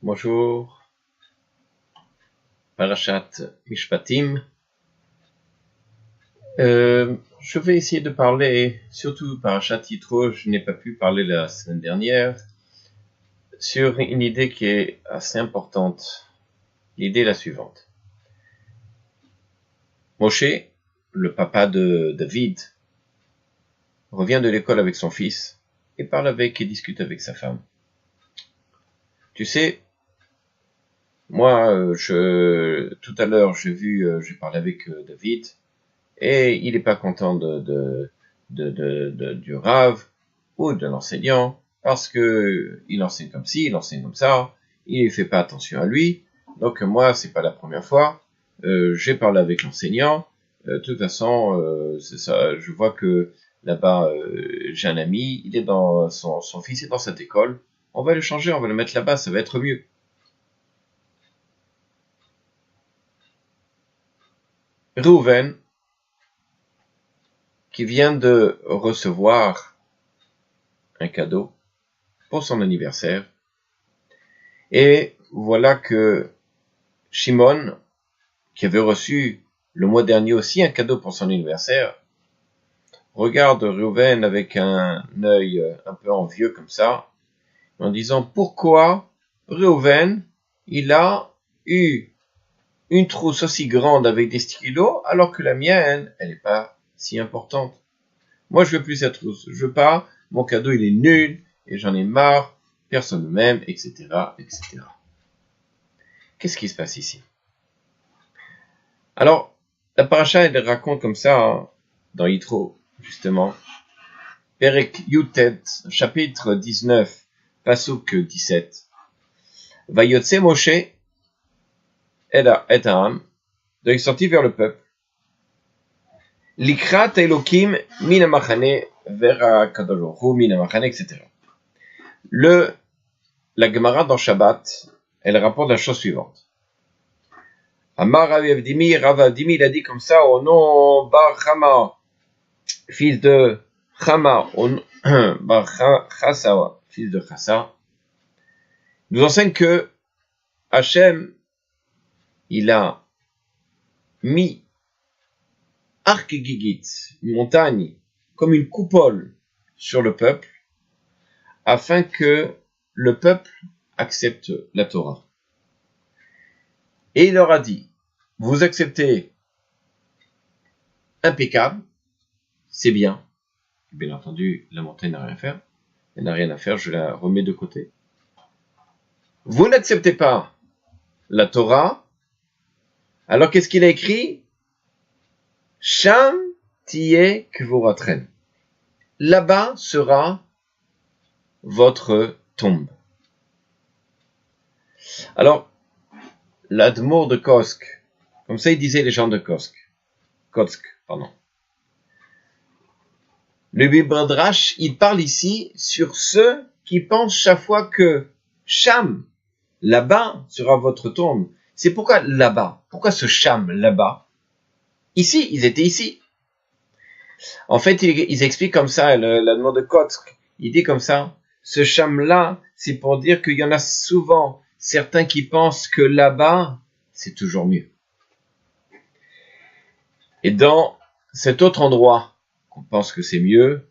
Bonjour, Parashat Mishpatim. Je vais essayer de parler, surtout Parashat Yitro, je n'ai pas pu parler la semaine dernière, sur une idée qui est assez importante. L'idée est la suivante. Moshe, le papa de David, revient de l'école avec son fils et parle avec et discute avec sa femme. Tu sais, moi, tout à l'heure, j'ai parlé avec David, et il n'est pas content du Rav ou de l'enseignant, parce que il enseigne comme ci, il enseigne comme ça, il ne fait pas attention à lui. Donc moi, c'est pas la première fois. J'ai parlé avec l'enseignant. De toute façon, c'est ça. Je vois que là-bas, j'ai un ami. Il est dans son fils est dans cette école. On va le changer, on va le mettre là-bas, ça va être mieux. Reuven, qui vient de recevoir un cadeau pour son anniversaire, et voilà que Shimon, qui avait reçu le mois dernier aussi un cadeau pour son anniversaire, regarde Reuven avec un œil un peu envieux comme ça, en disant pourquoi Reuven, il a eu une trousse aussi grande avec des stylos, alors que la mienne, elle n'est pas si importante. Moi, je veux plus cette trousse. Je veux pas. Mon cadeau, il est nul, et j'en ai marre. Personne ne m'aime, etc., etc. Qu'est-ce qui se passe ici? Alors, la paracha, elle raconte comme ça, dans Yitro, justement, Perek Yutet, chapitre 19, Pasuk 17. Vayotse Moshe, et Am, donc il sortit vers le peuple. Likrat Elokim, Mina Machane, Vera Kadosh Mina Machane, etc. La Gemara dans Shabbat, elle rapporte la chose suivante. Amar Rav Avdimi, il a dit comme ça au nom Bar Chama, fils de Chama, Bar Chassa, fils de Chassa, nous enseigne que Hachem, il a mis Arc Gigit, une montagne, comme une coupole sur le peuple, afin que le peuple accepte la Torah. Et il leur a dit, vous acceptez impeccable, c'est bien. Bien entendu, la montagne n'a rien à faire. Elle n'a rien à faire, je la remets de côté. Vous n'acceptez pas la Torah, alors qu'est-ce qu'il a écrit? Sham tiye kvoratren. Là-bas sera votre tombe. Alors, l'Admour de Kosk, comme ça il disait les gens de Kotsk, pardon. Le Bibradrash, il parle ici sur ceux qui pensent chaque fois que Sham, là-bas, sera votre tombe. C'est pourquoi là-bas? Pourquoi ce Sham là-bas? Ici, ils étaient ici. En fait, ils expliquent comme ça, l'Admour de Kotsk, il dit comme ça, ce Sham-là, c'est pour dire qu'il y en a souvent certains qui pensent que là-bas, c'est toujours mieux. Et dans cet autre endroit, on pense que c'est mieux,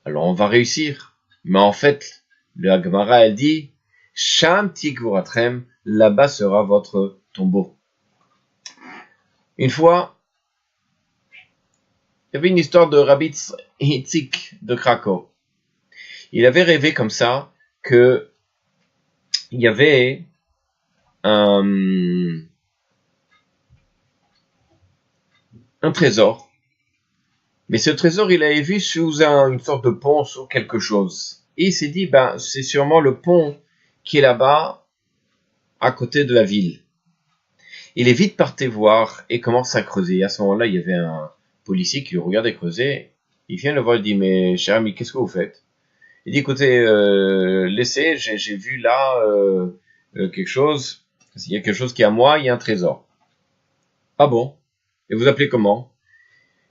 alors on va réussir. Mais en fait, le Gemara, elle dit, Sham tikvuratrem, là-bas sera votre tombeau. Une fois, il y avait une histoire de Rabbi Hitzik de Krakow. Il avait rêvé comme ça que il y avait un trésor. Mais ce trésor, il l'avait vu sous une sorte de pont, sous quelque chose. Et il s'est dit, c'est sûrement le pont qui est là-bas, à côté de la ville. Il est vite parti voir et commence à creuser. Et à ce moment-là, il y avait un policier qui le regardait creuser. Il vient le voir et dit, mais cher ami, qu'est-ce que vous faites? Il dit, écoutez, laissez, j'ai vu là quelque chose. Il y a quelque chose qui est à moi, il y a un trésor. Ah bon? Et vous appelez comment?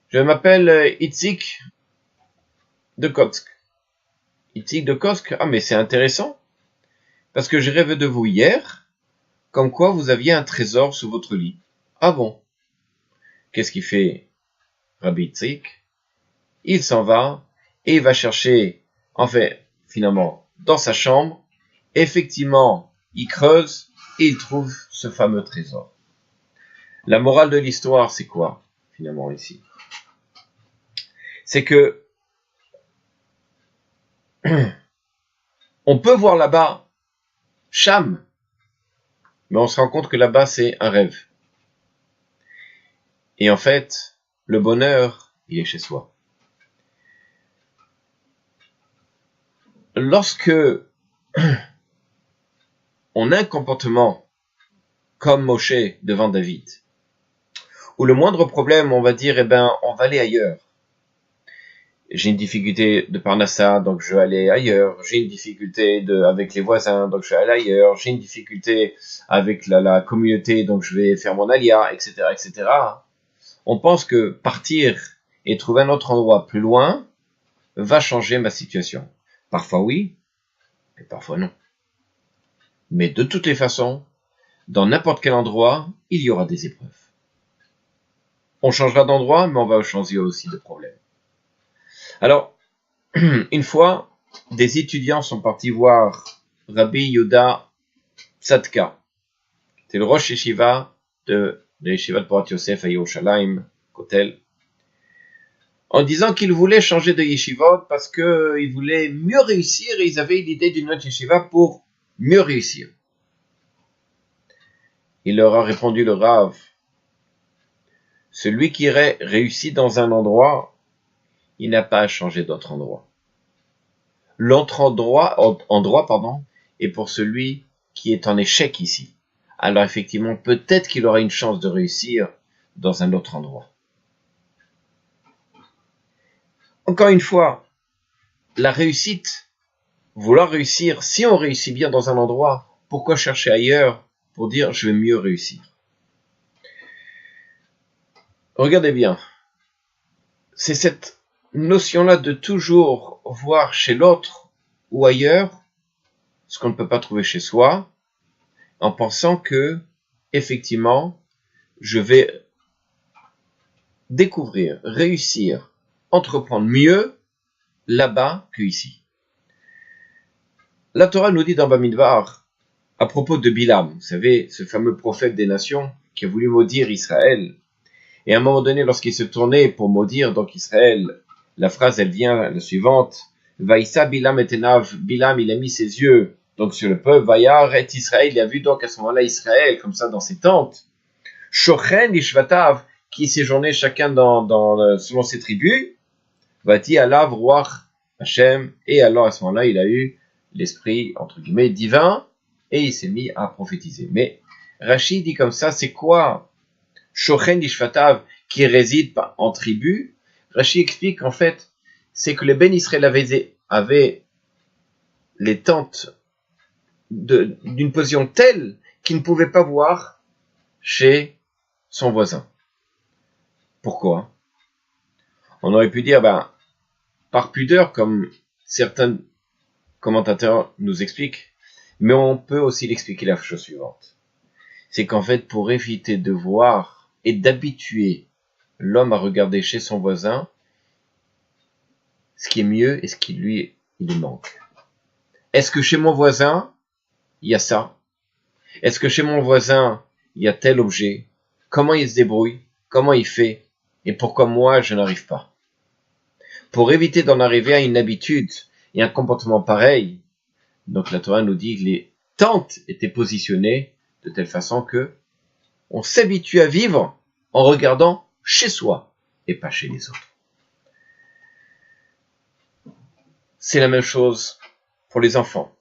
Je m'appelle Itzik de Kotsk. Itzik de Kotsk? Ah, mais c'est intéressant. parce que j'ai rêvé de vous hier, comme quoi vous aviez un trésor sous votre lit. Ah bon? Qu'est-ce qu'il fait Rabbi Itzik? Il s'en va et il va chercher, finalement, dans sa chambre. Effectivement, il creuse et il trouve ce fameux trésor. La morale de l'histoire, c'est quoi, finalement, ici? C'est que on peut voir là-bas Cham, mais on se rend compte que là-bas, c'est un rêve. Et en fait, le bonheur, il est chez soi. Lorsque on a un comportement comme Moshe devant David, où le moindre problème, on va dire, on va aller ailleurs. J'ai une difficulté de Parnassa, donc je vais aller ailleurs. J'ai une difficulté avec les voisins, donc je vais aller ailleurs. J'ai une difficulté avec la communauté, donc je vais faire mon alia, etc., etc. On pense que partir et trouver un autre endroit plus loin va changer ma situation. Parfois oui, et parfois non. Mais de toutes les façons, dans n'importe quel endroit, il y aura des épreuves. On changera d'endroit, mais on va changer aussi de problème. Alors, une fois, des étudiants sont partis voir Rabbi Yehuda Tzadka. C'était le Rosh Yeshiva de Yeshiva de Porat Yosef à Yerushalayim, Kotel, en disant qu'ils voulaient changer de yeshivot parce qu'ils voulaient mieux réussir et ils avaient l'idée d'une autre yeshiva pour mieux réussir. Il leur a répondu le Rav, celui qui réussit dans un endroit, il n'a pas à changer d'autre endroit. L'autre endroit est pour celui qui est en échec ici. Alors effectivement, peut-être qu'il aura une chance de réussir dans un autre endroit. Encore une fois, la réussite, vouloir réussir, si on réussit bien dans un endroit, pourquoi chercher ailleurs pour dire je vais mieux réussir? Regardez bien, c'est cette notion-là de toujours voir chez l'autre ou ailleurs ce qu'on ne peut pas trouver chez soi, en pensant que, effectivement, je vais découvrir, réussir, entreprendre mieux là-bas qu'ici. La Torah nous dit dans Bamidbar, à propos de Bilam, vous savez, ce fameux prophète des nations qui a voulu maudire Israël, et à un moment donné, lorsqu'il se tournait pour maudire donc Israël, la phrase, elle vient la suivante, Vaïssa Bilam et Tenav, Bilam, il a mis ses yeux donc sur le peuple, Vayar et Israël, il a vu donc à ce moment-là Israël, comme ça dans ses tentes, Shochen Ishvatav, qui séjournait chacun selon ses tribus, Vati Alav Ruach Hashem, et alors à ce moment-là, il a eu l'esprit, entre guillemets, divin, et il s'est mis à prophétiser. Mais Rachid dit comme ça, c'est quoi Shochen Ishvatav, qui réside en tribu? Rachid explique en fait, c'est que les Ben Israël avaient les tentes d'une position telle qu'il ne pouvait pas voir chez son voisin. Pourquoi? On aurait pu dire, par pudeur, comme certains commentateurs nous expliquent, mais on peut aussi l'expliquer la chose suivante. C'est qu'en fait, pour éviter de voir et d'habituer l'homme à regarder chez son voisin ce qui est mieux et ce qui lui manque. Est-ce que chez mon voisin, il y a ça? Est-ce que chez mon voisin, il y a tel objet? Comment il se débrouille? Comment il fait? Et pourquoi moi, je n'arrive pas? Pour éviter d'en arriver à une habitude et un comportement pareil, donc la Torah nous dit que les tentes étaient positionnées de telle façon que on s'habitue à vivre en regardant chez soi et pas chez les autres. C'est la même chose pour les enfants.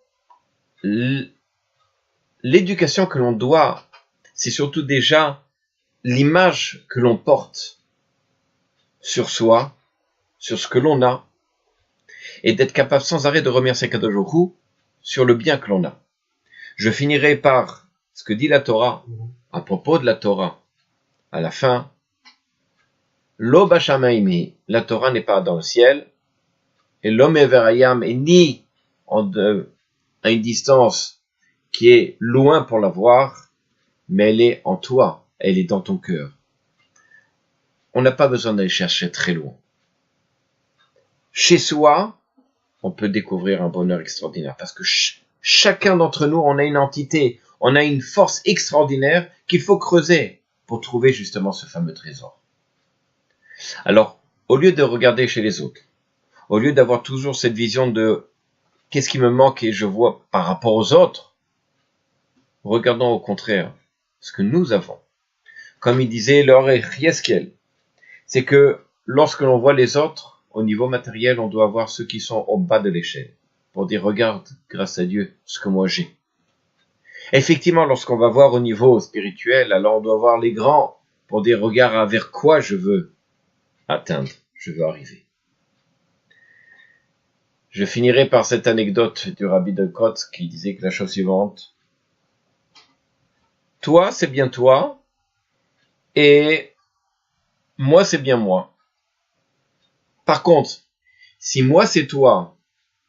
L'éducation que l'on doit, c'est surtout déjà l'image que l'on porte sur soi, sur ce que l'on a, et d'être capable sans arrêt de remercier Kadosh Baruch Hu sur le bien que l'on a. Je finirai par ce que dit la Torah, à propos de la Torah, à la fin, Lo bashamaimi, la Torah n'est pas dans le ciel, et l'homme verayam est ni à une distance qui est loin pour la voir, mais elle est en toi, elle est dans ton cœur. On n'a pas besoin d'aller chercher très loin. Chez soi, on peut découvrir un bonheur extraordinaire parce que chacun d'entre nous, on a une entité, on a une force extraordinaire qu'il faut creuser pour trouver justement ce fameux trésor. Alors, au lieu de regarder chez les autres, au lieu d'avoir toujours cette vision de qu'est-ce qui me manque et je vois par rapport aux autres, regardons au contraire ce que nous avons. Comme il disait Laure Rieskel, c'est que lorsque l'on voit les autres, au niveau matériel, on doit voir ceux qui sont au bas de l'échelle. Pour dire, regarde, grâce à Dieu, ce que moi j'ai. Effectivement, lorsqu'on va voir au niveau spirituel, alors on doit voir les grands pour dire, regarde vers quoi je veux atteindre, je veux arriver. Je finirai par cette anecdote du rabbi de Kotz qui disait que la chose suivante. Toi, c'est bien toi, et moi, c'est bien moi. Par contre, si moi, c'est toi,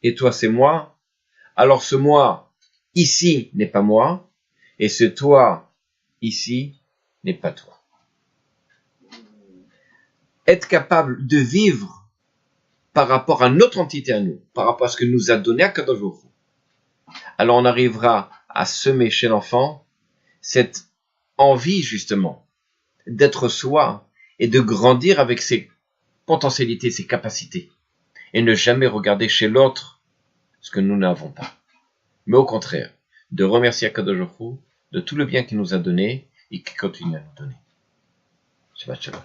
et toi, c'est moi, alors ce moi, ici, n'est pas moi, et ce toi, ici, n'est pas toi. Être capable de vivre par rapport à notre entité à nous, par rapport à ce que nous a donné Akadosh Baruch Hu. Alors on arrivera à semer chez l'enfant cette envie justement d'être soi et de grandir avec ses potentialités, ses capacités et ne jamais regarder chez l'autre ce que nous n'avons pas. Mais au contraire, de remercier Akadosh Baruch Hu de tout le bien qu'il nous a donné et qu'il continue à nous donner. Shabbat shalom.